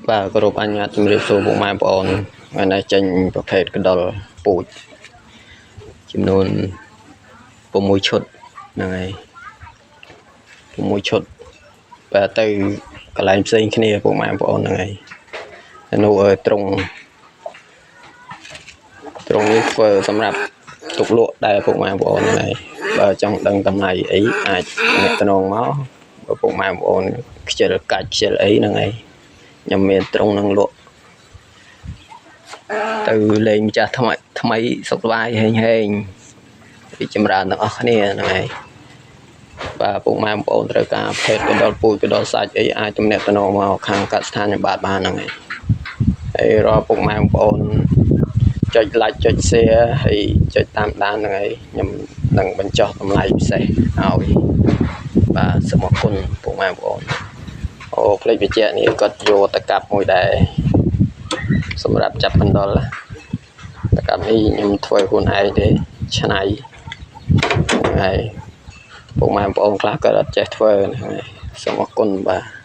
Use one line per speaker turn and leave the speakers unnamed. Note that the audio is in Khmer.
Và có rộp anh chùm riêng số bộ mai bọn ngày nay chênhประเภท กระดอล ปูด ចំនួន 6 ឈុត ហ្នឹងហើយ 6 ឈុត và ទៅ កន្លែងផ្សេងគ្នា ពួកម៉ែបងប្អូន ហ្នឹងហើយ នៅ ត្រង់ នេះ ធ្វើ សម្រាប់ ទុកលក់ ដែរ ពួកម៉ែបងប្អូន ហ្នឹងហើយ បើ ចង់ ដឹង តម្លៃ អី អាច អ្នកតំណង មក បើ ពួកម៉ែបងប្អូន ខ្ជិល កាច់ ខ្ជិល អី ហ្នឹងហើយ ខ្ញុំ មាន ត្រង់ នឹង លក់ ទៅ លេង ម្ចាស់ ថ្មី សុខសប្បាយ ហេង ពី ចម្រើន ទាំង អស់ គ្នា ហ្នឹងហើយ បាទ ពួកម៉ែបងប្អូន ត្រូវការ ភេទ កណ្ដុរ ពូជ កណ្ដុរ សាច់ អី អាច ទំនាក់ទំនង មក ខាង កសិដ្ឋាន ខ្ញុំ បាទ បាន ហ្នឹងហើយ ហើយ រាល់ ពួកម៉ែបងប្អូន ចុច like ចុច share ហើយ ចុច តាមដាន ហ្នឹងហើយ ខ្ញុំ នឹង បញ្ចុះ តម្លៃ ពិសេស ឲ្យ បាទ សូម អរគុណ ពួកម៉ែបងប្អូន អូ ផ្លេច បញ្ជាក់ នេះ គាត់ យក តកាប់ មួយ ដែរ សម្រាប់ ចាប់ កណ្ដុរ តកាប់ នេះ ខ្ញុំ ធ្វើ ខ្លួនឯង ទេ ច្នៃ ហើយ ពួកម៉ែបងប្អូន ខ្លះ ក៏ អត់ ចេះ ធ្វើ ហ្នឹងហើយ សូម អរគុណ បាទ